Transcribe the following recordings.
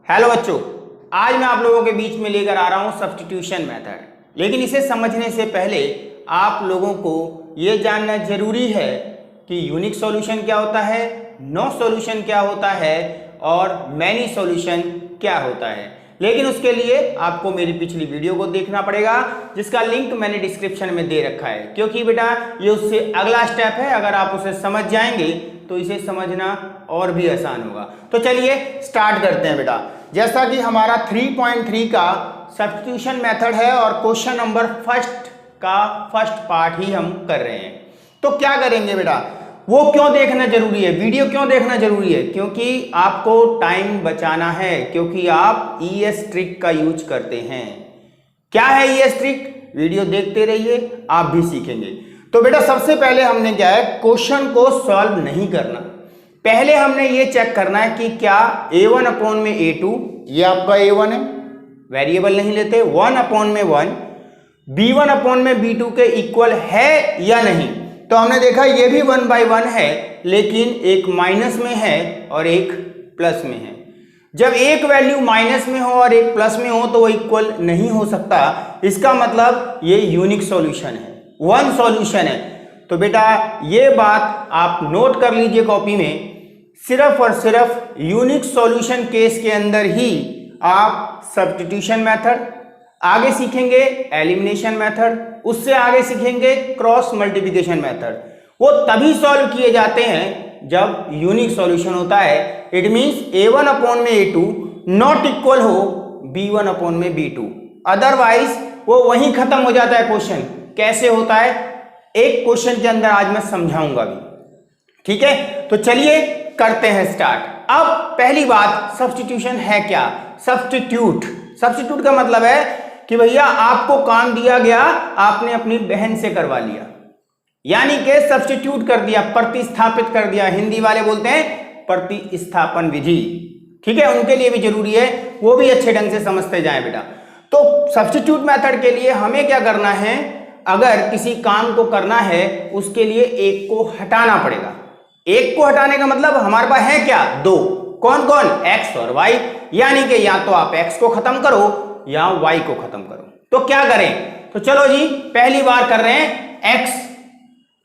Hello बच्चों, आज मैं आप लोगों के बीच में लेकर आ रहा हूं सब्स्टिट्यूशन मेथड। लेकिन इसे समझने से पहले आप लोगों को यह जानना जरूरी है कि यूनिक सॉल्यूशन क्या होता है, नो सॉल्यूशन क्या होता है और मैनी सॉल्यूशन क्या होता है। लेकिन उसके लिए आपको मेरी पिछली वीडियो को देखना पड़ेगा, जिसका लिंक मैंने डिस्क्रिप्शन में दे रखा है, क्योंकि बेटा ये उससे अगला स्टेप है। अगर आप उसे समझ जाएंगे तो इसे समझना और भी आसान होगा। तो चलिए स्टार्ट करते हैं बेटा। जैसा कि हमारा 3.3 का सब्स्टिट्यूशन मेथड है और क्वेश्चन नंबर फर्स्ट का फर्स्ट पार्ट ही हम कर रहे हैं। तो क्या करेंगे बेटा, वो क्यों देखना जरूरी है, वीडियो क्यों देखना जरूरी है? क्योंकि आपको टाइम बचाना है, क्योंकि आप ईएस ट्रिक का यूज करते हैं। क्या है ईएस ट्रिक? वीडियो देखते रहिए, आप भी सीखेंगे। तो बेटा सबसे पहले हमने क्या है, क्वेश्चन को सॉल्व नहीं करना। पहले हमने ये चेक करना है कि क्या a1 अपॉन में a2, ये आपका a1 है, वेरिएबल नहीं लेते, 1 अपॉन में 1 b1 अपॉन में b2 के इक्वल है या नहीं। तो हमने देखा ये भी 1/1 है, लेकिन एक माइनस में है और एक प्लस में है। जब एक वैल्यू माइनस में हो और एक प्लस में हो तो वो इक्वल नहीं हो सकता। इसका मतलब ये यूनिक सॉल्यूशन है, वन सॉल्यूशन है। तो बेटा ये बात आप नोट कर लीजिए कॉपी में। सिर्फ और सिर्फ यूनिक सॉल्यूशन केस के अंदर ही आप सब्स्टिट्यूशन मेथड, आगे सीखेंगे एलिमिनेशन मेथड, उससे आगे सीखेंगे क्रॉस मल्टीप्लिकेशन मेथड। वो तभी सॉल्व किए जाते हैं जब यूनिक सॉल्यूशन होता है। इट मींस a1 अपॉन में a2 नॉट इक्वल हो b1 अपॉन में b2, अदरवाइज वो वहीं खत्म हो जाता है क्वेश्चन। कैसे होता है एक क्वेश्चन के अंदर आज मैं समझाऊंगा भी, ठीक है। तो चलिए करते हैं स्टार्ट। अब पहली बात, सब्स्टिट्यूशन है क्या? सब्स्टिट्यूट का मतलब है कि भैया आपको काम दिया गया, आपने अपनी बहन से करवा लिया, यानी कि सब्स्टिट्यूट कर दिया, प्रतिस्थापित कर दिया। हिंदी वाले बोलते हैं प्रतिस्थापन विधि, ठीक है। उनके लिए भी जरूरी है, वो भी अच्छे ढंग से समझते जाएं बेटा। तो सब्स्टिट्यूट मेथड के लिए हमें क्या करना है, अगर किसी काम को करना है उसके लिए एक को हटाना पड़ेगा। एक को हटाने का मतलब हमारे पास है क्या, दो। कौन कौन? x और y। यानी कि या तो आप x को खत्म करो या y को खत्म करो। तो क्या करें? तो चलो जी पहली बार कर रहे हैं, x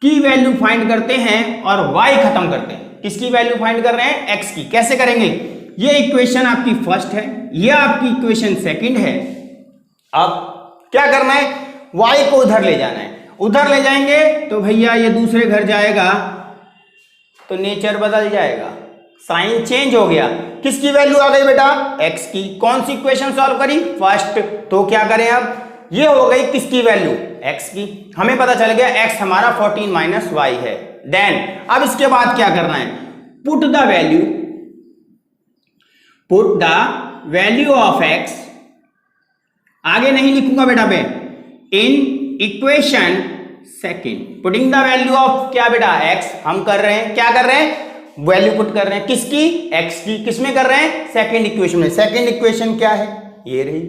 की वैल्यू फाइंड करते हैं और y खत्म करते हैं। किसकी वैल्यू फाइंड कर रहे हैं? x की। कैसे करेंगे? ये इक्वेशन आपकी फर्स्ट है, ये आपकी इक्वेशन सेकंड है। अब क्या करना है, y को उधर ले जाना है। उधर ले जाएंगे तो भैया ये दूसरे घर जाएगा तो नेचर बदल जाएगा, साइन चेंज हो गया। किसकी वैल्यू आ गई बेटा? x की। कौन सी इक्वेशन सॉल्व करी? फर्स्ट। तो क्या करें अब, ये हो गई किसकी वैल्यू? x की। हमें पता चल गया x हमारा 14 माइनस y है। देन अब इसके बाद क्या करना है, put the value of x, आगे नहीं लिखूंगा बेटा मैं, in equation second. Putting the value of क्या बेटा? x। हम कर रहे हैं, क्या कर रहे हैं? वैल्यू पुट कर रहे हैं। किसकी? x की। किसमें कर रहे हैं? सेकंड इक्वेशन में। सेकंड इक्वेशन क्या है? ये रही।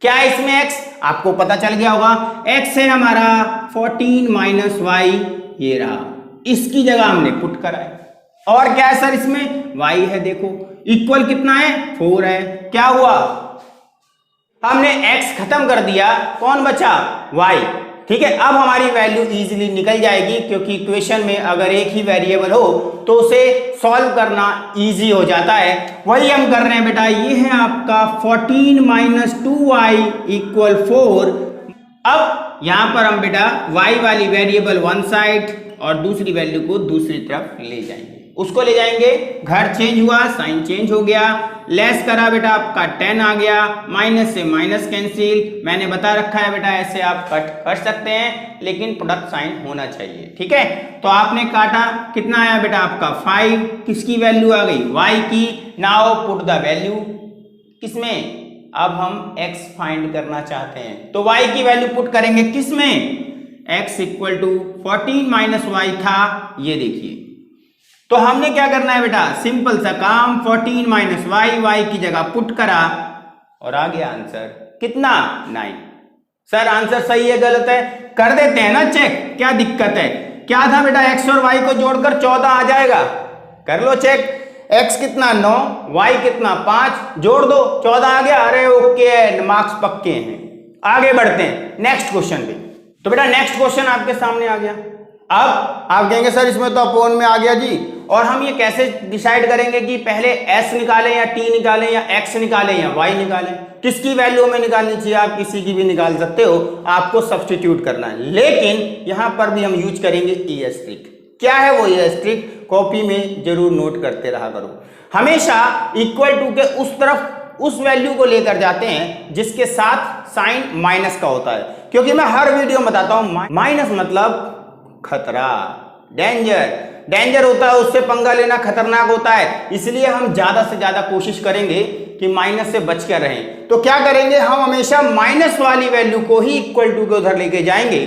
क्या है इसमें x? आपको पता चल गया होगा, x है हमारा 14 माइनस y, ये रहा। इसकी जगह हमने पुट करा है। और क्या है सर इसमें? y है, देखो इक्वल कितना है? 4 है। क्या हुआ, हमने x खत्म कर दिया, कौन बचा? y, ठीक है। अब हमारी वैल्यू इजीली निकल जाएगी, क्योंकि इक्वेशन में अगर एक ही वेरिएबल हो तो उसे सॉल्व करना इजी हो जाता है। वही हम कर रहे हैं बेटा। ये है आपका 14 माइनस 2y इक्वल 4। अब यहां पर हम बेटा y वाली वेरिएबल वन साइड और दूसरी वैल्यू को दूसरी तरफ ले जाएंगे। उसको ले जाएंगे, घर चेंज हुआ, साइन चेंज हो गया, लेस करा बेटा आपका 10 आ गया, माइनस से माइनस कैंसिल। मैंने बता रखा है बेटा ऐसे आप कट कर सकते हैं, लेकिन प्रोडक्ट साइन होना चाहिए, ठीक है। तो आपने काटा, कितना आया बेटा आपका 5। किसकी वैल्यू आ गई? y की। नाउ पुट द वैल्यू किसमें? अब हम x फाइंड करना चाहते हैं, तो y की वैल्यू पुट करेंगे किसमें? x equal to 14 minus y था, ये देखिए। तो हमने क्या करना है बेटा, सिंपल सा काम, 14 माइनस y की जगह पुट करा और आ गया आंसर कितना? 9। सर आंसर सही है गलत है? कर देते हैं ना चेक, क्या दिक्कत है? क्या था बेटा, x और y को जोड़कर 14 आ जाएगा। कर लो चेक। x कितना 9, y कितना 5, जोड़ दो 14 आ गया। अरे ओके है, मार्क्स पक्के हैं। आगे बढ़ते हैं नेक्स्ट क्वेश्चन पे। तो बेटा नेक्स्ट क्वेश्चन आपके सामने आ गया। अब आप कहेंगे सर इसमें तो अपोन में आ गया जी, और हम ये कैसे डिसाइड करेंगे कि पहले s निकालें या t निकालें या x निकालें या y निकालें? किसकी वैल्यू हमें निकालनी चाहिए? आप किसी की भी निकाल सकते हो, आपको सब्स्टिट्यूट करना है। लेकिन यहां पर भी हम यूज करेंगे ई एस्ट्रिक। क्या है वो ई एस्ट्रिक? कॉपी में जरूर नोट करते रहा करो। हमेशा इक्वल टू के उस तरफ उस वैल्यू को लेकर जाते हैं जिसके साथ साइन माइनस का होता है, क्योंकि मैं हर वीडियो में बताता हूं माइनस मतलब खतरा, डेंजर होता है, उससे पंगा लेना खतरनाक होता है। इसलिए हम ज्यादा से ज्यादा कोशिश करेंगे कि माइनस से बच कर रहें। तो क्या करेंगे, हम हमेशा माइनस वाली वैल्यू को ही इक्वल टू के उधर लेके जाएंगे।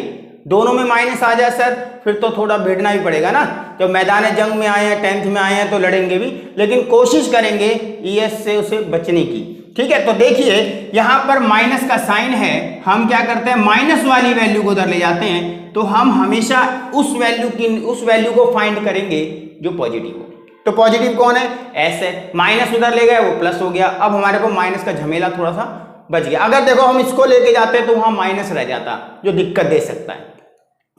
दोनों में माइनस आ जाए सर, फिर तो थोड़ा भिड़ना ही पड़ेगा ना। तो मैदान जंग में आए हैं, 10th में आए हैं तो लड़ेंगे भी, लेकिन कोशिश करेंगे ईएस से उसे बचने की। ठीक है, तो देखिए यहां पर माइनस का साइन है, हम क्या करते हैं माइनस वाली वैल्यू को उधर ले जाते हैं। तो हम हमेशा उस वैल्यू को फाइंड करेंगे जो पॉजिटिव हो। तो पॉजिटिव कौन है? एस है। माइनस उधर ले गए, वो प्लस हो गया। अब हमारे को माइनस का झमेला थोड़ा सा बच गया। अगर देखो हम इसको लेके जाते तो वहां माइनस रह जाता, जो दिक्कत दे सकता है।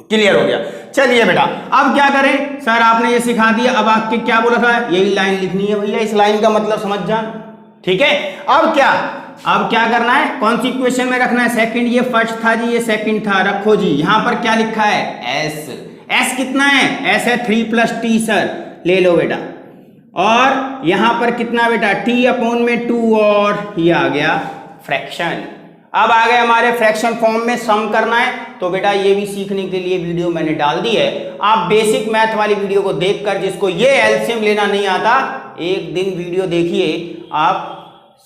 क्लियर हो गया? चलिए बेटा अब क्या करें, सर आपने ये सिखा दिया, अब आपके क्या बोला था, यही लाइन लिखनी है भैया, इस लाइन का मतलब समझ जान। ठीक है, अब क्या करना है, कौन सी इक्वेशन में रखना है? सेकंड, ये फर्स्ट था जी, ये सेकंड था, रखो जी। यहां पर क्या लिखा है? एस कितना है? एस है 3 + t सर, ले लो बेटा। और यहां पर कितना बेटा? t अपॉन में 2, और ये आ गया फ्रैक्शन। अब आ गए हमारे फ्रैक्शन फॉर्म में सम करना है। तो बेटा ये भी सीखने के लिए वीडियो मैंने डाल दी है, आप बेसिक मैथ वाली वीडियो को देखकर, जिसको ये एलसीएम लेना नहीं आता, एक दिन वीडियो देखिए, आप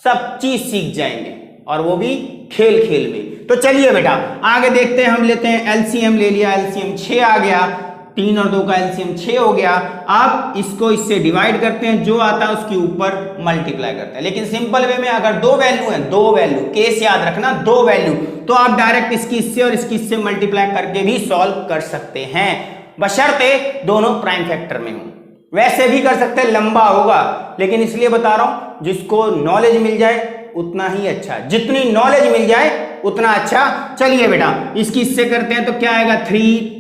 सब चीज सीख जाएंगे, और वो भी खेल खेल में। तो चलिए बेटा आगे देखते हैं, हम लेते हैं एलसीएम। ले लिया एलसीएम, 6 आ गया, 3 और 2 का एलसीएम 6 हो गया। अब इसको इससे डिवाइड करते हैं, जो आता है उसके ऊपर मल्टीप्लाई करते हैं। लेकिन सिंपल वे में अगर दो वैल्यू है, दो वैल्यू, केस याद रखना, दो वैल्यू, तो आप डायरेक्ट इसकी इससे और इसकी इससे मल्टीप्लाई करके भी सॉल्व कर सकते हैं, बशर्ते दोनों प्राइम फैक्टर में हो। वैसे भी कर सकते हैं, लंबा होगा, लेकिन इसलिए बता रहा हूं जिसको नॉलेज मिल जाए उतना ही अच्छा, जितनी नॉलेज मिल जाए उतना अच्छा। चलिए बेटा इसकी इससे करते हैं तो क्या आएगा? 3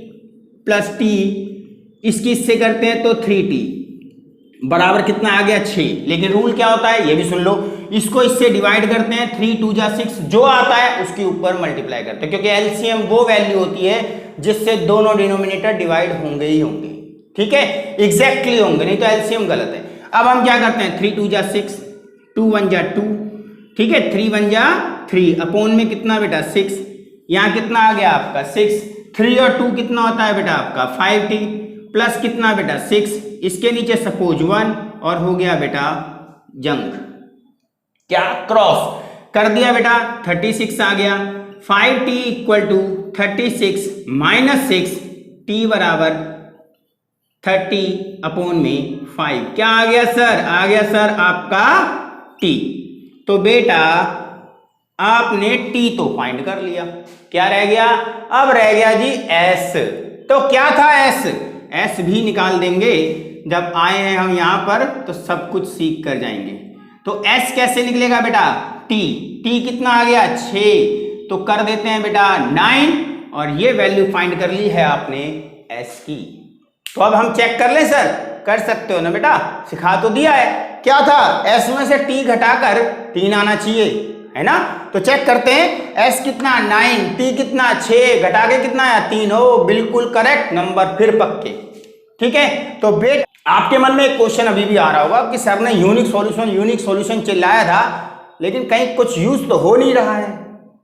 + t, इसकी इससे करते हैं तो 3t बराबर कितना आ गया? 6। लेकिन रूल क्या होता है ये भी सुन लो, इसको इससे डिवाइड करते हैं, 3 × 2 = 6, जो आता है उसके ऊपर मल्टीप्लाई करते हैं, क्योंकि एलसीएम वो वैल्यू होती है जिससे दोनों डिनोमिनेटर डिवाइड होंगे ही होंगे। ठीक है, एग्जैक्टली होंगे, नहीं तो एलसीएम गलत है। अब हम क्या करते हैं, 3 × 2 = 6, 2 × 1 = 2, ठीक है, 3 × 1 = 3, अपॉन में कितना बेटा? 6। यहाँ कितना आ गया आपका? 6। 3 और 2 कितना होता है बेटा आपका? 5t, प्लस कितना बेटा? 6, इसके नीचे सपोज 1, और हो गया बेटा जंग, क्या क्रॉस कर दिया बेटा? 36 आ गया। 5t = 36 - 6, t बराबर 30 अपॉन में 5। क्या आ गया सर? आ गया सर आपका t। तो बेटा आपने t तो फाइंड कर लिया, क्या रह गया? अब रह गया जी s। तो क्या था s? s भी निकाल देंगे, जब आए हैं हम यहां पर तो सब कुछ सीख कर जाएंगे। तो s कैसे निकलेगा बेटा? t कितना आ गया? 6। तो कर देते हैं बेटा 9, और ये वैल्यू फाइंड कर ली है आपने s की। तो अब हम चेक कर लें सर, कर सकते हो ना बेटा, सिखा तो दिया है। क्या था? s में से t घटाकर 3 आना चाहिए, है ना? तो चेक करते हैं, s कितना? 9, t कितना? 6, घटा के कितना आया? 3। हो, बिल्कुल करेक्ट, नंबर फिर पक्के। ठीक है, तो बेटा आपके मन में एक क्वेश्चन अभी भी आ रहा होगा कि सर ने यूनिक सॉल्यूशन चिल्लाया था, लेकिन कहीं कुछ यूज तो हो नहीं रहा है।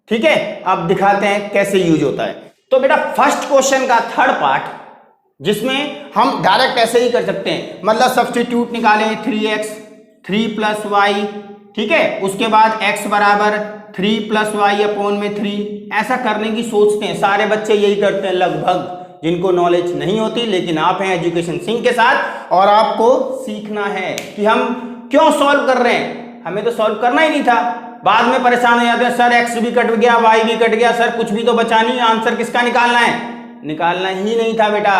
ठीक है, अब दिखाते हैं कैसे यूज होता है। तो बेटा फर्स्ट क्वेश्चन का थर्ड पार्ट, जिसमें हम डायरेक्ट ऐसे ही कर सकते हैं, मतलब सब्स्टिट्यूट निकालें, 3x 3 + y, ठीक है, उसके बाद x बराबर 3 + y अपॉन में 3। ऐसा करने की सोचते हैं, सारे बच्चे यही करते हैं लगभग, जिनको नॉलेज नहीं होती। लेकिन आप हैं एजुकेशन सिंह के साथ, और आपको सीखना है कि हम क्यों सॉल्व कर रहे हैं। हमें तो सॉल्व करना ही नहीं था, बाद में परेशान हो जाते हैं, सर x भी कट गया, y भी कट गया, सर कुछ भी तो बचा नहीं, आंसर किसका निकालना है? निकालना ही नहीं था बेटा।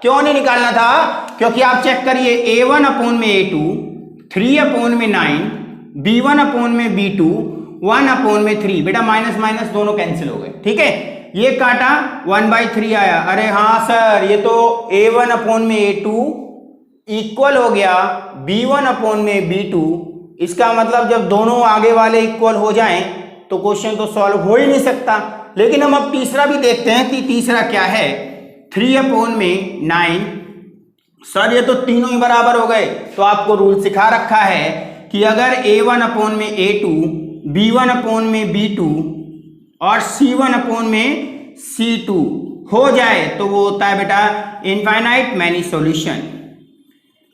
क्यों नहीं निकालना था? क्योंकि आप चेक करिए, a1 अपॉन में a2 3/9, b1/b2, 1/3। बेटा माइनस माइनस दोनों कैंसिल हो गए, ठीक है। ये काटा 1/3 आया। अरे हाँ सर, ये तो a1/a2 इक्वल हो गया b1/b2। इसका मतलब जब दोनों आगे वाले इक्वल हो जाएं तो क्वेश्चन तो सॉल्व हो ही नहीं सकता। लेकिन हम अब तीसरा भी देखते हैं कि तीसरा क्या है। 3/9, सर ये तो तीनों ही बराबर हो गए। तो आपको रूल सिखा रखा है कि अगर a1/a2, b1/b2 और c1/c2 हो जाए तो वो होता है बेटा इनफाइनाइट मैनी सॉल्यूशन,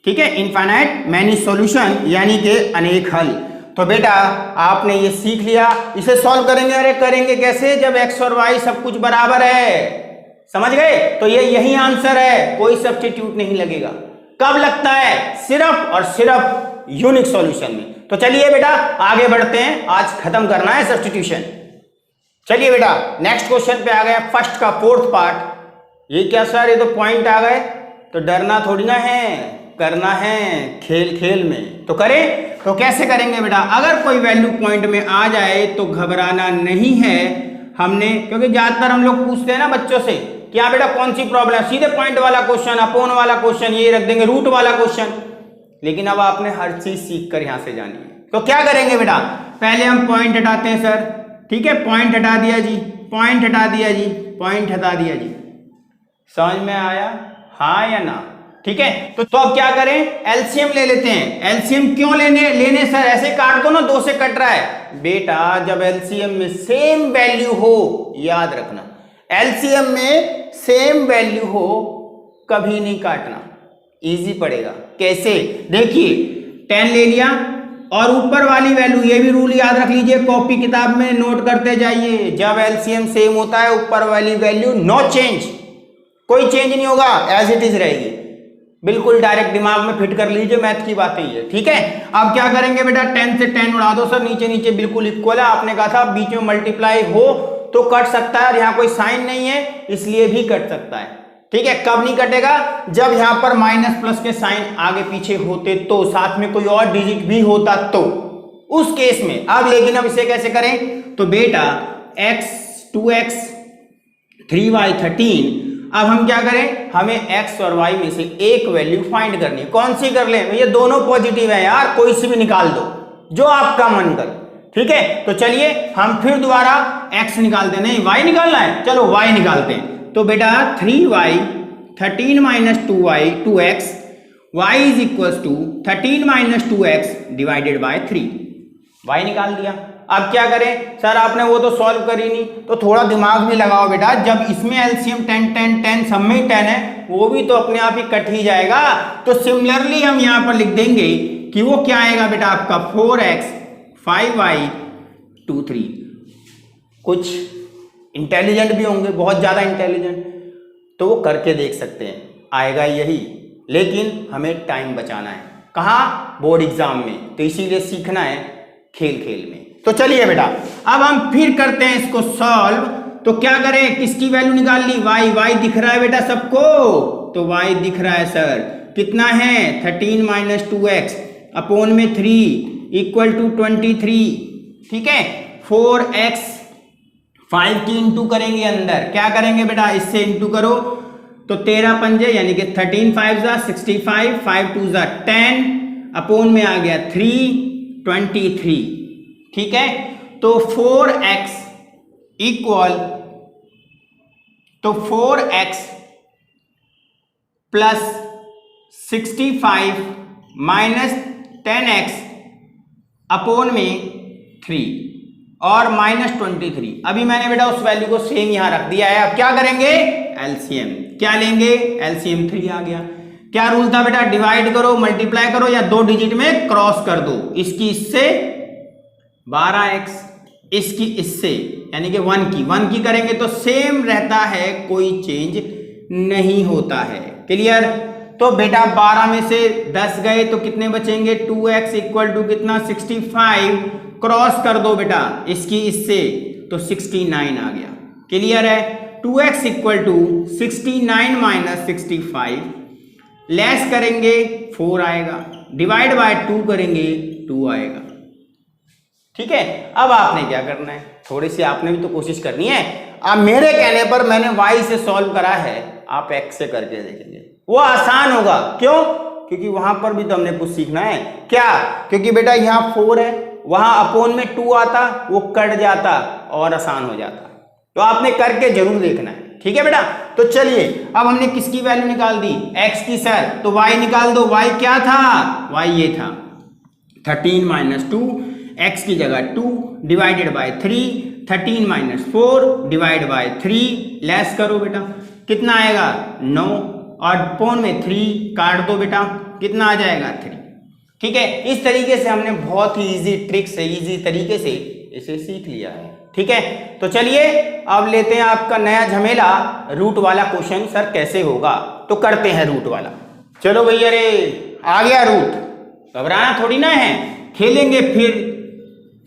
ठीक है। इनफाइनाइट मैनी सॉल्यूशन यानी कि अनेक हल। तो बेटा आपने ये सीख लिया। इसे सॉल्व करेंगे, अरे करेंगे कैसे जब x और y सब कुछ बराबर है, समझ गए। तो ये यही आंसर है, कोई सब्स्टिट्यूट नहीं लगेगा। कब लगता है? सिर्फ और सिर्फ यूनिक सॉल्यूशन में। तो चलिए बेटा आगे बढ़ते हैं, आज खत्म करना है सब्स्टिट्यूशन। चलिए बेटा नेक्स्ट क्वेश्चन पे आ गया, फर्स्ट का फोर्थ पार्ट। ये क्या सर, ये तो पॉइंट आ गए, तो डरना थोड़ी ना है, करना है खेल खेल में। तो करें, तो कैसे करेंगे बेटा। अगर कोई वैल्यू पॉइंट में आ जाए तो घबराना नहीं है हमने, क्योंकि ज्यादातर हम लोग पूछते हैं ना बच्चों से कि हाँ बेटा कौन सी प्रॉब्लम, सीधे पॉइंट वाला क्वेश्चन, अपोन वाला क्वेश्चन, ये रख देंगे रूट वाला क्वेश्चन। लेकिन अब आपने हर चीज सीख कर यहां से जानी है। तो क्या करेंगे बेटा, पहले हम पॉइंट हटाते हैं सर, ठीक है। पॉइंट हटा दिया जी, पॉइंट हटा दिया जी, पॉइंट हटा दिया जी। समझ में आया, हाँ या ना? ठीक है। तो अब क्या करें, एलसीएम ले लेते हैं। एलसीएम क्यों लेने सर, ऐसे काट दो ना, 2 से कट रहा है। बेटा जब एलसीएम में सेम वैल्यू हो, याद रखना, एलसीएम में सेम वैल्यू हो कभी नहीं काटना, इजी पड़ेगा। कैसे, देखिए 10 ले लिया और ऊपर वाली वैल्यू, ये भी रूल याद रख लीजिए, कॉपी किताब में नोट करते जाइए। जब एलसीएम सेम होता है ऊपर वाली वैल्यू नो चेंज, कोई चेंज नहीं होगा, एज इट इज रहेगी। बिल्कुल डायरेक्ट दिमाग में फिट कर लीजिए, मैथ की बातें ये, ठीक है। अब क्या करेंगे बेटा, 10 से 10 उड़ा दो सर, नीचे नीचे बिल्कुल इक्वल है। आपने कहा था बीच में मल्टीप्लाई हो तो कट सकता है, और यहाँ कोई साइन नहीं है इसलिए भी कट सकता है, ठीक है। कब नहीं कटेगा, जब यहाँ पर माइनस प्लस के साइन आगे पीछे होते तो, साथ में कोई और डिजिट भी होता तो, उस केस में। अब लेकिन अब इसे कैसे करें, तो बेटा x 2x 3y 13। अब हम क्या करें, हमें x और y में से एक वैल्यू फाइंड करनी है। कौन सी कर ले, ये दोनों पॉजिटिव है यार, कोई सी भी निकाल दो जो आपका मन करे, ठीक है। तो चलिए हम फिर दोबारा x निकालते हैं, नहीं y निकालना है, चलो y निकालते हैं। तो बेटा 3y 13 minus 2y 2x, y is equal to 13 minus 2x divided by 3, y निकाल दिया। अब क्या करें सर, आपने वो तो सॉल्व करी नहीं, तो थोड़ा दिमाग भी लगाओ बेटा। जब इसमें एलसीएम 10 10 10 सब में 10 है, वो भी तो अपने आप ही कट ही जाएगा। तो सिमिलरली हम यहां पर लिख देंगे कि वो क्या आएगा बेटा, आपका 4x 5y 2 3। कुछ इंटेलिजेंट भी होंगे, बहुत ज्यादा इंटेलिजेंट, तो वो करके देख सकते हैं, आएगा यही। लेकिन हमें टाइम बचाना है, कहाँ, बोर्ड एग्जाम में। तो इसीलिए सीखना है खेल खेल में। तो चलिए बेटा अब हम फिर करते हैं इसको सॉल्व। तो क्या करें, किसकी वैल्यू निकाल ली, y दिख रहा है बेटा सबको, तो y दिख रहा है सर, कितना है 13 माइनस 2x अपोन में 3 इक्वल टू 23, ठीक है। 4x 5 की इंटू करेंगे अंदर, क्या करेंगे बेटा, इससे इंटू करो तो 13 पंजे यानी कि 13 5 जा 65, 5 2 जा 10 अपोन में आ गया 3 23, ठीक है। तो 4x इक्वल, तो 4x plus 65 minus 10x upon में 3 और माइनस 23। अभी मैंने बेटा उस वैल्यू को सेम यहां रख दिया है। अब क्या करेंगे, एलसीएम क्या लेंगे, एलसीएम 3 आ गया। क्या रूल था बेटा, डिवाइड करो, मल्टीप्लाई करो या 2 डिजिट में क्रॉस कर दो। इसकी इससे 12x, इसकी इससे यानी कि 1 की करेंगे तो सेम रहता है, कोई चेंज नहीं होता है। क्लियर। तो बेटा 12 में से 10 गए तो कितने बचेंगे, 2x इक्वल टू कितना 65, क्रॉस कर दो बेटा इसकी इससे तो 69 आ गया। क्लियर है। 2x equal to 69 minus 65 less करेंगे 4 आएगा। डिवाइड बाय 2 करेंगे 2 आएगा। ठीक है, अब आपने क्या करना है, थोड़ी सी आपने भी तो कोशिश करनी है। अब मेरे कहने पर मैंने y से सॉल्व करा है, आप x से करके देखेंगे, वो आसान होगा। क्यों? क्योंकि वहां पर भी तो हमने कुछ सीखना है। क्या? क्योंकि बेटा यहाँ 4 है, वहां अपोन में 2 आता, वो कट जाता और आसान हो जाता। तो आपने करके जरूर देखना है। ठीक है बेटा, तो चलिए अब हमने किसकी वैल्यू निकाल दी, x की सर, तो y निकाल दो। y क्या था, y ये था 13 - 2, x की जगह 2 divided by 3, 13 - 4 divide by 3, less करो बेटा, कितना आएगा 9, और पोन में 3 काट दो बेटा, कितना आ जाएगा 3। ठीक है, इस तरीके से हमने बहुत ही इजी ट्रिक से, इजी तरीके से इसे सीख लिया है। ठीक है, तो चलिए अब लेते हैं आपका नया झमेला, रूट वाला क्वेश्चन। सर कैसे होगा, तो करते हैं रूट वाला। चलो भैया रे, आ गया रूट, घबराना थोड़ी ना है, खेलेंगे फिर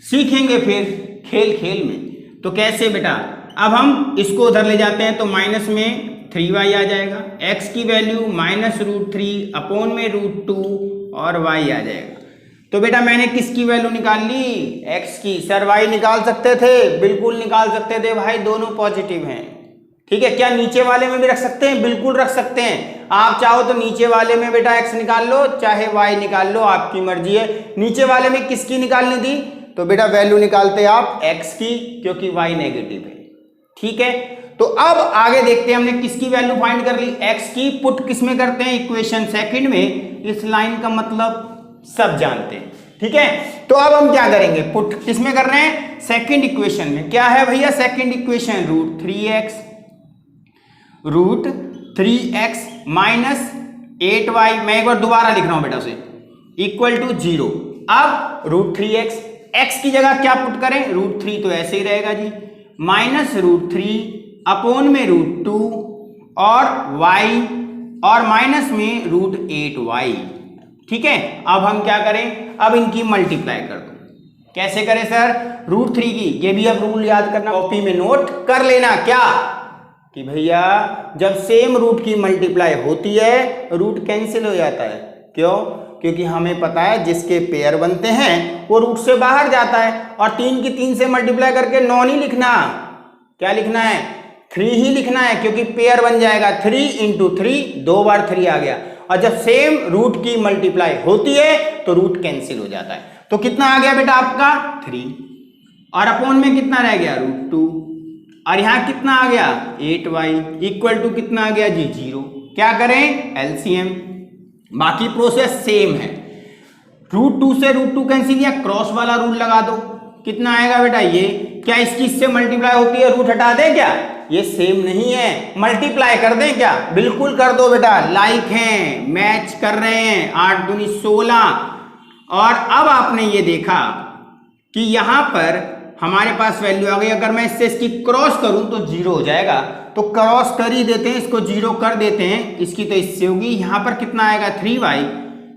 सीखेंगे फिर खेल खेल में। तो कैसे बेटा, अब हम इसको उधर ले जाते हैं, तो माइनस में 3y आ जाएगा, x की वैल्यू -√3 अपोन में √2 और y आ जाएगा। तो बेटा मैंने किसकी वैल्यू निकाल ली, x की। सर y निकाल सकते थे, बिल्कुल निकाल सकते थे भाई, दोनों पॉजिटिव हैं। ठीक है, क्या नीचे वाले में भी रख सकते हैं, बिल्कुल रख सकते हैं। आप चाहो तो नीचे वाले में बेटा x निकाल लो, चाहे y निकाल लो, आपकी मर्जी है। नीचे वाले में किसकी निकालनी थी, तो बेटा वैल्यू निकालते आप x की, क्योंकि y नेगेटिव है। ठीक है, तो अब आगे देखते हैं, हमने किसकी वैल्यू फाइंड कर ली, x की। पुट किस में करते हैं, इक्वेशन सेकंड में। इस लाइन का मतलब सब जानते हैं। ठीक है, तो अब हम क्या करेंगे, पुट किस में कर रहे हैं, सेकंड इक्वेशन में। क्या है भैया second equation, √3x minus 8y, मैं एक बार दोबारा लिख रहा हूं बेटा उसे, इक्वल टू 0। अब √3x, x की जगह क्या पुट करें, √3 तो ऐसे ही रहेगा जी, -√3 अपोन में √2 और y और माइनस में √8y। ठीक है, अब हम क्या करें, अब इनकी मल्टीप्लाई कर दो। कैसे करें सर, √3 की, ये भी अब रूल याद करना, कॉपी में नोट कर लेना। क्या कि भैया जब सेम रूट की मल्टीप्लाई होती है, रूट कैंसिल हो जाता है। क्यों? क्योंकि हमें पता है जिसके पेयर बनते हैं वो रूट से बाहर जाता है, और 3 की 3 से मल्टीप्लाई करके 9 नहीं लिखना, क्या लिखना है, 3 ही लिखना है, क्योंकि पेयर बन जाएगा 3 × 3, 2 बार 3 आ गया। और जब सेम रूट की मल्टीप्लाई होती है तो रूट कैंसिल हो जाता है। तो कितना आ गया बेटा आपका 3, और अपोन में कितना रह गया √2, और यहां कितना आ गया 8y, इक्वल टू कितना आ गया जी 0। क्या करें, एलसीएम, बाकी प्रोसेस सेम है। √2 से √2 कैंसिल, या क्रॉस वाला रूल लगा दो, कितना आएगा बेटा ये, क्या इसकी इससे मल्टीप्लाई होती है, रूट हटा दें क्या, ये सेम नहीं है, मल्टीप्लाई कर दें क्या, बिल्कुल कर दो बेटा, लाइक हैं, मैच कर रहे हैं, 8 दूनी 16। और अब आपने ये देखा कि यहां पर हमारे पास वैल्यू आ गई, अगर मैं इससे इसकी क्रॉस करूं तो 0 हो जाएगा, तो क्रॉस कर ही देते हैं, इसको 0 कर देते हैं, इसकी तो इससे होगी। यहां पर कितना आएगा 3y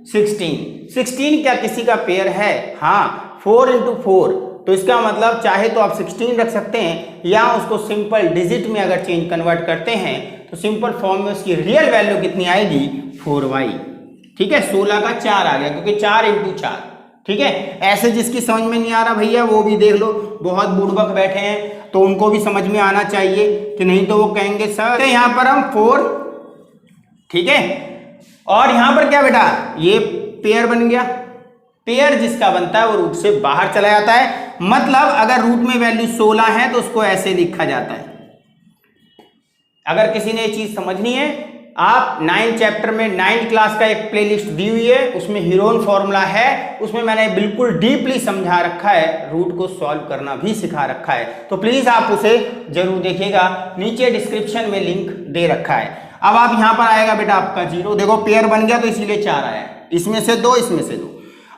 16 क्या किसी का पेयर है, हाँ 4 × 4, तो इसका मतलब चाहे तो आप 16 रख सकते हैं, या उसको सिंपल डिजिट में अगर चेंज कन्वर्ट करते हैं तो सिंपल फॉर्म में उसकी रियल वैल्यू कितनी आएगी 4y। ठीक है, 16 का 4 आ गया, क्योंकि 4 × 4। ठीक है, ऐसे जिसकी समझ में नहीं आ रहा भैया वो भी देख लो, बहुत बुड़बक बैठे हैं तो उनको भी समझ में आना चाहिए, कि नहीं तो वो कहेंगे सर यहाँ पर हम 4, ठीक है, और यहां पर क्या बेटा ये पेयर बन गया, पेयर जिसका बनता है वो रूट से बाहर चला जाता है। मतलब अगर रूट में वैल्यू 16 है तो उसको ऐसे लिखा जाता है। अगर किसी ने ये चीज समझनी है, आप 9 चैप्टर में 9 क्लास का एक प्लेलिस्ट दी हुई है, उसमें हीरोन फॉर्मूला है, उसमें मैंने बिल्कुल डीपली समझा रखा है, रूट को सॉल्व करना भी सिखा रखा है, तो प्लीज आप उसे जरूर देखिएगा, नीचे डिस्क्रिप्शन में लिंक दे रखा है। अब आप यहां पर आएगा बेटा आपका 0, देखो पेयर बन गया तो इसीलिए 4 आया, इसमें से 2 इसमें से 2।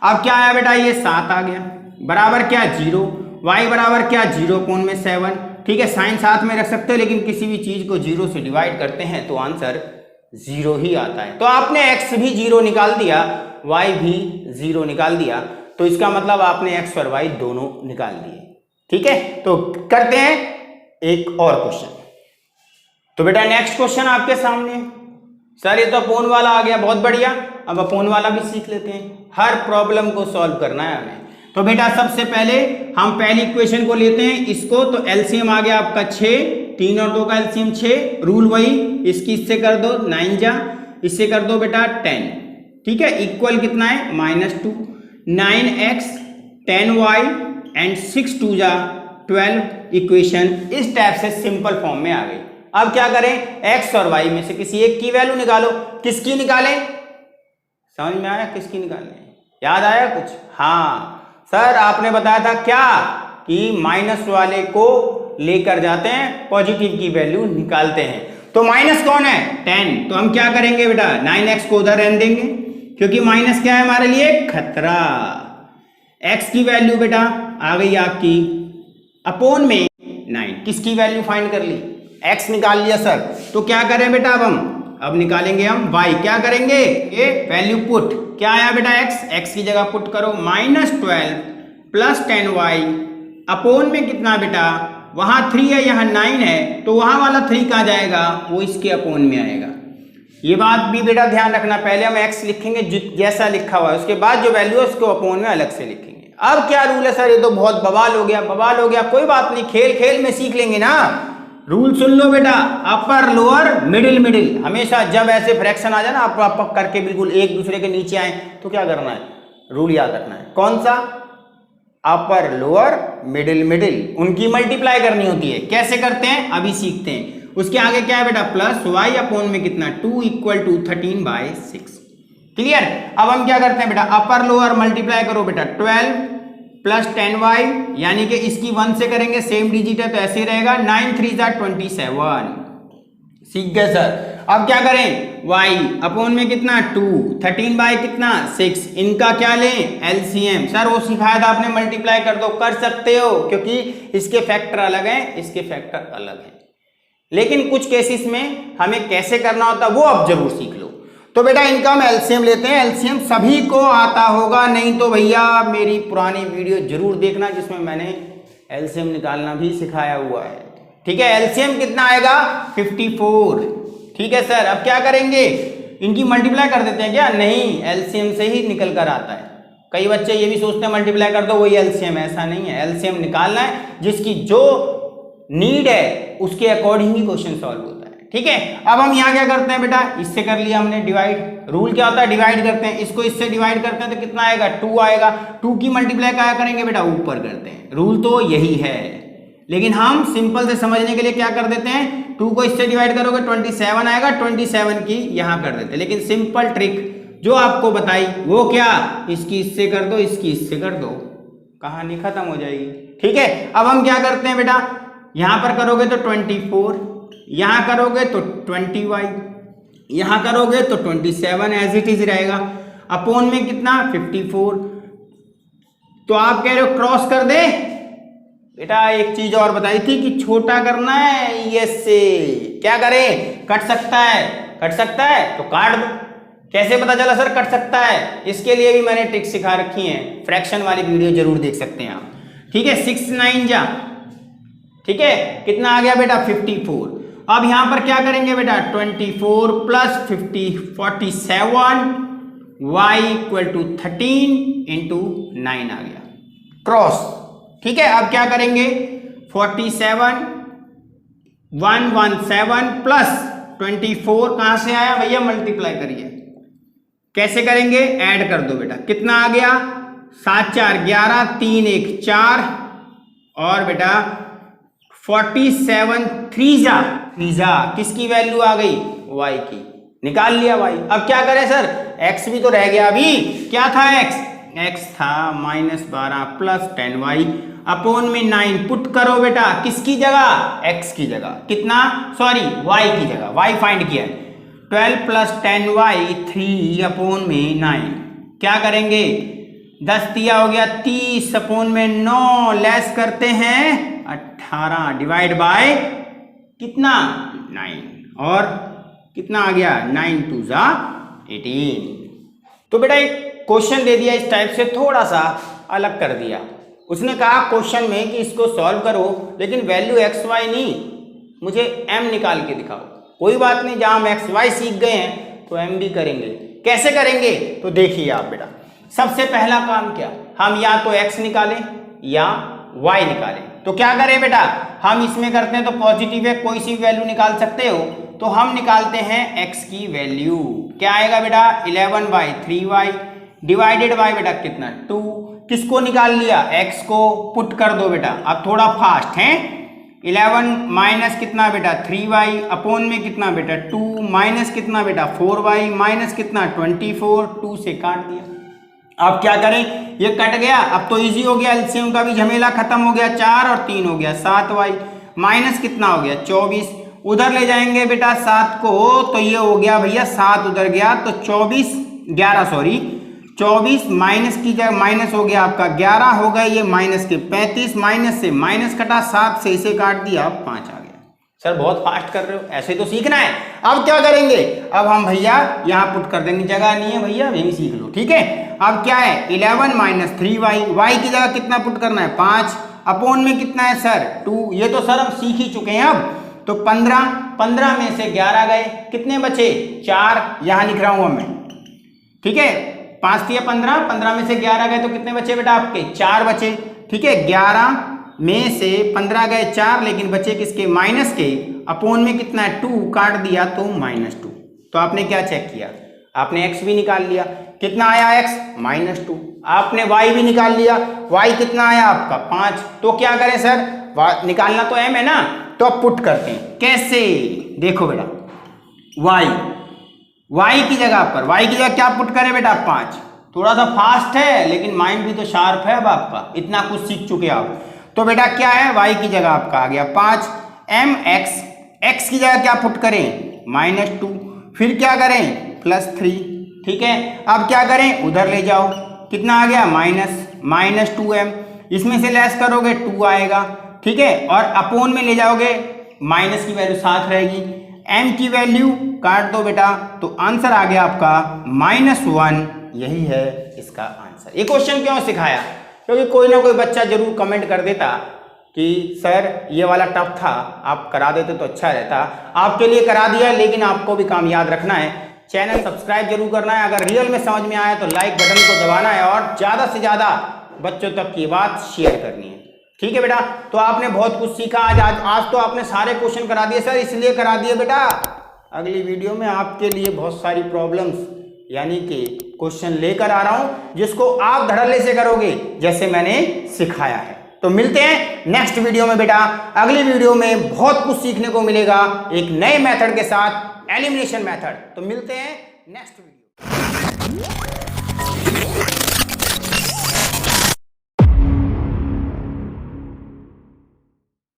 अब क्या आया बेटा ये 7 आ गया, बराबर क्या 0, y बराबर क्या 0 कोण में 7। ठीक है, साइन साथ में रख सकते हो, लेकिन किसी भी चीज को 0 से डिवाइड करते हैं तो आंसर 0 ही आता है। तो आपने x भी 0 निकाल दिया, y भी 0 निकाल दिया, तो इसका मतलब आपने x और y दोनों निकाल दिए। ठीक है, तो करते हैं एक और क्वेश्चन। तो बेटा नेक्स्ट क्वेश्चन आपके सामने, सर ये तो अपोन वाला आ गया, बहुत बढ़िया। अब अपोन वाला भी सीख लेते हैं, हर प्रॉब्लम को सॉल्व करना है हमें। तो बेटा सबसे पहले हम पहली इक्वेशन को लेते हैं इसको, तो एलसीएम आ गया आपका 6, 3 और 2 का एलसीएम 6, रूल वही, इसकी इससे कर दो 9 जा, इससे कर दो बेटा 10, ठीक है, इक्वल कितना है -2, 9x 10y एंड 6 2 जा 12। इक्वेशन इस टाइप से सिंपल फॉर्म में आ गई। अब क्या करें, x और y में से किसी एक की वैल्यू निकालो। किसकी निकालें, समझ में आया किसकी निकालें, याद आया कुछ? हाँ सर आपने बताया था क्या कि माइनस वाले को लेकर जाते हैं, पॉजिटिव की वैल्यू निकालते हैं। तो माइनस कौन है, 10, तो हम क्या करेंगे बेटा 9x को उधर रहने देंगे, क्योंकि माइनस क्या है हमारे लिए, खतरा। x की वैल्यू बेटा आ गई आपकी अपोन में 9, किसकी वैल्यू फाइंड कर ली, x निकाल लिया सर। तो क्या करें बेटा अब निकालेंगे हम y, क्या करेंगे, ये वैल्यू पुट, क्या आया बेटा x की जगह पुट करो, -12 प्लस 10y अपोन में कितना बेटा, वहां 3 है यहाँ 9 है, तो वहां वाला 3 कहाँ जाएगा, वो इसके अपोन में आएगा। ये बात भी बेटा ध्यान रखना, पहले हम x लिखेंगे जैसा लिखा हुआ है, उसके बाद जो वैल्यू है उसको अपोन में अलग से लिखेंगे। अब क्या रूल है सर, ये तो बहुत बवाल हो गया, कोई बात नहीं, खेल खेल में सीख लेंगे ना। रूल सुन लो बेटा, अपर लोअर मिडिल, हमेशा जब ऐसे फ्रैक्शन आ जाए ना आप करके बिल्कुल एक दूसरे के नीचे आए, तो क्या करना है, रूल याद रखना है, कौन सा, अपर लोअर मिडिल, उनकी मल्टीप्लाई करनी होती है। कैसे करते हैं अभी सीखते हैं। उसके आगे क्या है बेटा, प्लस y अपोन में कितना 2 = 13/6। क्लियर। अब हम क्या करते हैं बेटा, अपर लोअर मल्टीप्लाई करो बेटा, 12 प्लस 10y, यानी कि इसकी 1 से करेंगे, सेम डिजिट है तो ऐसे ही रहेगा, 9 3 = 27। सीख गए सर। अब क्या करें, y अपोन में कितना 2, 13 कितना 6, इनका क्या लें, एलसीएम। सर वो सिखाया था आपने, मल्टीप्लाई कर दो, कर सकते हो, क्योंकि इसके फैक्टर अलग हैं, इसके फैक्टर अलग हैं, लेकिन कुछ केसेस में हमें कैसे करना होता है वो अब जरूर सीख लो। तो बेटा इनका हम एलसीएम लेते हैं, एलसीएम सभी को आता होगा, नहीं तो भैया मेरी पुरानी वीडियो जरूर देखना जिसमें मैंने एलसीएम निकालना भी सिखाया हुआ है, ठीक है। एलसीएम कितना आएगा, 54, ठीक है सर। अब क्या करेंगे, इनकी मल्टीप्लाई कर देते हैं क्या, नहीं, एलसीएम से ही निकल कर आता है। कई बच्चे ये भी सोचते हैं मल्टीप्लाई कर दो वही एलसीएम, ऐसा नहीं है, एलसीएम निकालना है, जिसकी जो नीड है उसके अकॉर्डिंग ही क्वेश्चन सॉल्व होता है, ठीक है। अब हम यहाँ क्या करते हैं बेटा, इससे कर लिया हमने डिवाइड, रूल क्या होता है, डिवाइड करते हैं, इसको इससे डिवाइड करते हैं तो कितना आएगा, 2 आएगा, 2 की मल्टीप्लाई क्या करेंगे बेटा, ऊपर करते हैं, रूल तो यही है, लेकिन हम सिंपल से समझने के लिए क्या कर देते हैं, 2 को इससे डिवाइड करोगे 27 आएगा, 27 की यहाँ कर देते हैं। लेकिन सिंपल ट्रिक जो आपको बताई वो क्या, इसकी इससे कर दो, इसकी इससे कर दो, कहानी खत्म हो जाएगी, ठीक है। अब हम क्या करते हैं बेटा, यहां पर करोगे तो 24, यहां करोगे तो 20y, यहां करोगे तो 27 एज इट इज रहेगा, अपोन में कितना 54। तो आप कह रहे हो क्रॉस कर दे बेटा, एक चीज और बताई थी कि छोटा करना है, ये से क्या करें, कट सकता है तो काट दो। कैसे पता चला सर कट सकता है, इसके लिए भी मैंने ट्रिक सिखा रखी है, फ्रैक्शन वाली वीडियो जरूर देख सकते हैं आप, ठीक है। 6 9 जा, ठीक है, कितना आ गया बेटा 54। अब यहां पर क्या करेंगे बेटा, 24 प्लस 50 47, y = 13 × 9 आ गया, क्रॉस, ठीक है। अब क्या करेंगे, 47 117 प्लस 24 कहां से आया भैया, मल्टीप्लाई करिए, कैसे करेंगे, ऐड कर दो बेटा, कितना आ गया, 7 4 11 3 1 4, और बेटा 47 3 जा, किसकी वैल्यू आ गई, y की, निकाल लिया y। अब क्या करें सर, x भी तो रह गया, अभी क्या था x था -12 प्लस 10y अपोन में 9, पुट करो बेटा, किसकी जगह, x की जगह, कितना, सॉरी y की जगह, y फाइंड किया, 12 प्लस 10y 3 अपोन में 9, क्या करेंगे, 10 दिया हो गया 30 अपोन में 9, लेस करते हैं 18, डिवाइड बाय कितना 9, और कितना आ गया 9 2 जा 18। तो बेटा एक क्वेश्चन दे दिया इस टाइप से, थोड़ा सा अलग कर दिया, उसने कहा क्वेश्चन में कि इसको सॉल्व करो लेकिन वैल्यू एक्स वाई नहीं, मुझे m निकाल के दिखाओ। कोई बात नहीं, जहां हम एक्स वाई सीख गए हैं तो एम भी करेंगे। कैसे करेंगे तो देखिए आप बेटा, सबसे पहला काम क्या, हम या तो एक्स निकालें या वाई निकालें। तो क्या करें बेटा, हम इसमें करते हैं तो पॉजिटिव है, कोई सी वैल्यू निकाल सकते हो, तो हम निकालते हैं x की वैल्यू। क्या आएगा बेटा 11/3y डिवाइडेड बाय बेटा कितना 2। किसको निकाल लिया, x को, पुट कर दो बेटा। अब थोड़ा फास्ट है, 11 माइनस कितना बेटा 3y अपॉन में कितना बेटा 2 माइनस कितना बेटा 4y माइनस कितना 24, 2 से काट दिया। अब क्या करें, ये कट गया, अब तो इजी हो गया, एलसीएम का भी झमेला खत्म हो गया। 4 और 3 हो गया 7y माइनस कितना हो गया 24, उधर ले जाएंगे बेटा 7 को, तो ये हो गया भैया 7 उधर गया तो 24 माइनस की जगह माइनस हो गया आपका 11 हो गए ये माइनस के 35, माइनस से माइनस कटा 7 से इसे काट दिया 5 आ गया। सर बहुत फास्ट कर रहे हो, ऐसे तो सीखना है। अब क्या करेंगे, अब हम भैया यहाँ पुट कर देंगे, जगह नहीं है भैया यही सीख लो, ठीक है। अब क्या है 11 माइनस 3y, y की जगह कितना पुट करना है 5 अपॉन में कितना है सर 2, ये तो सर हम सीख ही चुके हैं। अब तो 15 में से 11 गए, कितने बचे 4, यहाँ लिख रहा हूं मैं, ठीक है। 5 थी 15 में से 11 गए तो कितने बचे बेटा आपके 4 बचे, ठीक है। 11 में से 15 गए 4, लेकिन बचे किसके माइनस के, अपॉन में कितना है 2 काट दिया तो -2। तो आपने क्या चेक किया, आपने x भी निकाल लिया, कितना आया x -2। आपने y भी निकाल लिया, y कितना आया आपका 5। तो क्या करें सर, निकालना तो m है ना, तो अब पुट करते हैं। कैसे, देखो बेटा y की जगह पर, y की जगह क्या पुट करें बेटा 5। थोड़ा सा फास्ट है लेकिन माइंड भी तो शार्प है अब आपका, इतना कुछ सीख चुके आप। तो बेटा क्या है, y की जगह आपका आ गया 5, mx, x की जगह क्या पुट करें -2, फिर क्या करें +3, ठीक है। अब क्या करें, उधर ले जाओ, कितना आ गया -2m, इसमें से लेस करोगे 2 आएगा, ठीक है। और अपोन में ले जाओगे, माइनस की वैल्यू साथ रहेगी, m की वैल्यू काट दो बेटा, तो आंसर आ गया आपका -1। यही है इसका आंसर। ये क्वेश्चन क्यों सिखाया, क्योंकि कोई ना कोई बच्चा जरूर कमेंट कर देता कि सर ये वाला टफ था, आप करा देते तो अच्छा रहता। आपके लिए करा दिया, लेकिन आपको भी काम याद रखना है, चैनल सब्सक्राइब जरूर करना है। अगर रियल में समझ में आया तो लाइक बटन को दबाना है और ज़्यादा से ज़्यादा बच्चों तक की बात शेयर करनी है, ठीक है बेटा। तो आपने बहुत कुछ सीखा आज तो आपने सारे क्वेश्चन करा दिए सर, इसलिए करा दिए बेटा, अगली वीडियो में आपके लिए बहुत सारी प्रॉब्लम्स यानी कि क्वेश्चन लेकर आ रहा हूं, जिसको आप धड़ल्ले से करोगे जैसे मैंने सिखाया है। तो मिलते हैं नेक्स्ट वीडियो में बेटा। अगली वीडियो में बहुत कुछ सीखने को मिलेगा एक नए मेथड के साथ, एलिमिनेशन मेथड। तो मिलते हैं नेक्स्ट वीडियो।